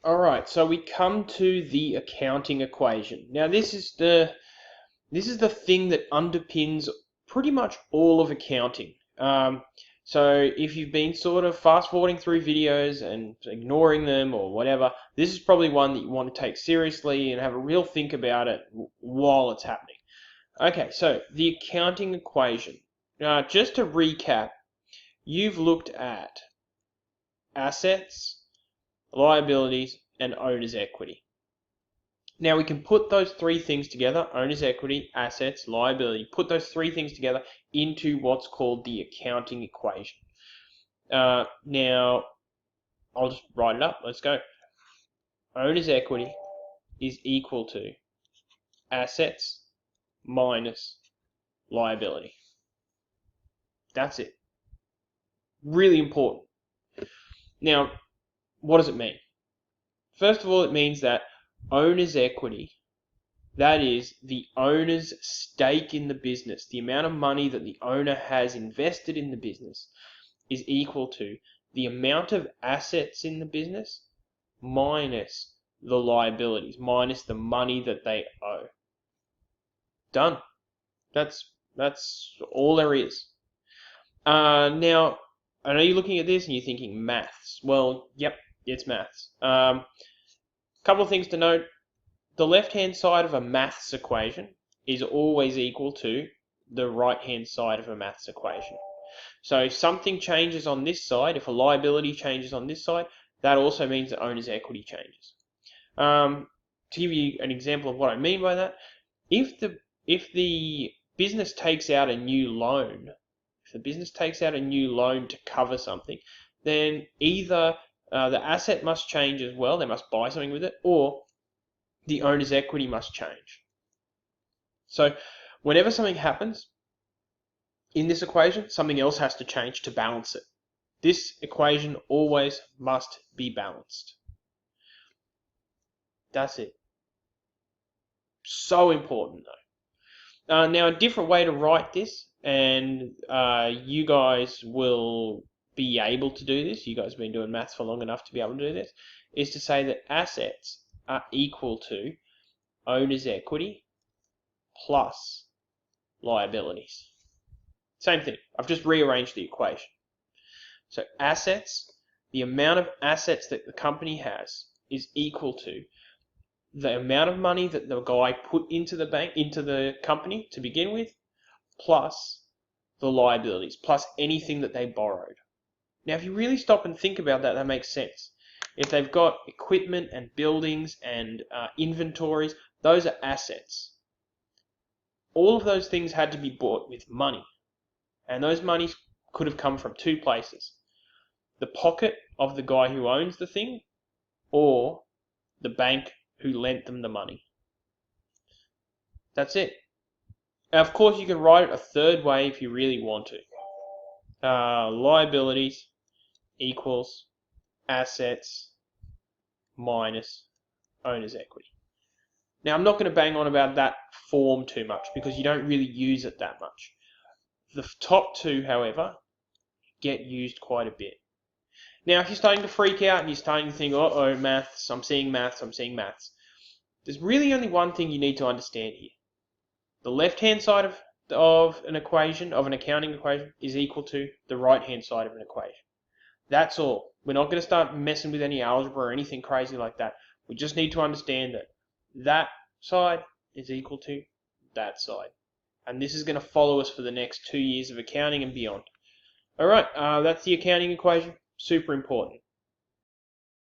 All right, so we come to the accounting equation. Now, this is the thing that underpins pretty much all of accounting. So if you've been sort of fast forwarding through videos and ignoring them or whatever, this is probably one that you want to take seriously and have a real think about it while it's happening. Okay, so the accounting equation. Just to recap, you've looked at assets, liabilities, and owner's equity. Now we can put those three things together, owner's equity, assets, liability, put those three things together into what's called the accounting equation. Now, I'll just write it up. Let's go. Owner's equity is equal to assets minus liability. That's it. Really important. Now, what does it mean? First of all, it means that owner's equity, that is the owner's stake in the business, the amount of money that the owner has invested in the business, is equal to the amount of assets in the business minus the liabilities, minus the money that they owe. Done. That's all there is. Now, I know you're looking at this and you're thinking maths. Well, yep, it's maths. Couple of things to note. The left-hand side of a maths equation is always equal to the right-hand side of a maths equation. So if something changes on this side, if a liability changes on this side, that also means that owner's equity changes. To give you an example of what I mean by that, if the business takes out a new loan, to cover something, then either the asset must change as well, they must buy something with it, or the owner's equity must change. So whenever something happens in this equation, something else has to change to balance it. This equation always must be balanced. That's it. So important though. Now, a different way to write this, and you guys will be able to do this, you guys have been doing maths for long enough to be able to do this, is to say that assets are equal to owner's equity plus liabilities. Same thing. I've just rearranged the equation. So assets, the amount of assets that the company has is equal to the amount of money that the guy put into the company to begin with, plus the liabilities, plus anything that they borrowed. Now, if you really stop and think about that, that makes sense. If they've got equipment and buildings and inventories, those are assets. All of those things had to be bought with money. And those monies could have come from two places. The pocket of the guy who owns the thing, or the bank who lent them the money. That's it. Now, of course, you can write it a third way if you really want to. Liabilities equals assets minus owner's equity. Now, I'm not going to bang on about that form too much because you don't really use it that much. The top two, however, get used quite a bit. Now, if you're starting to freak out and you're starting to think, uh-oh, maths, I'm seeing maths, there's really only one thing you need to understand here. The left-hand side of an equation, of an accounting equation, is equal to the right-hand side of an equation. That's all. We're not going to start messing with any algebra or anything crazy like that. We just need to understand that that side is equal to that side. And this is going to follow us for the next 2 years of accounting and beyond. Alright, that's the accounting equation. Super important.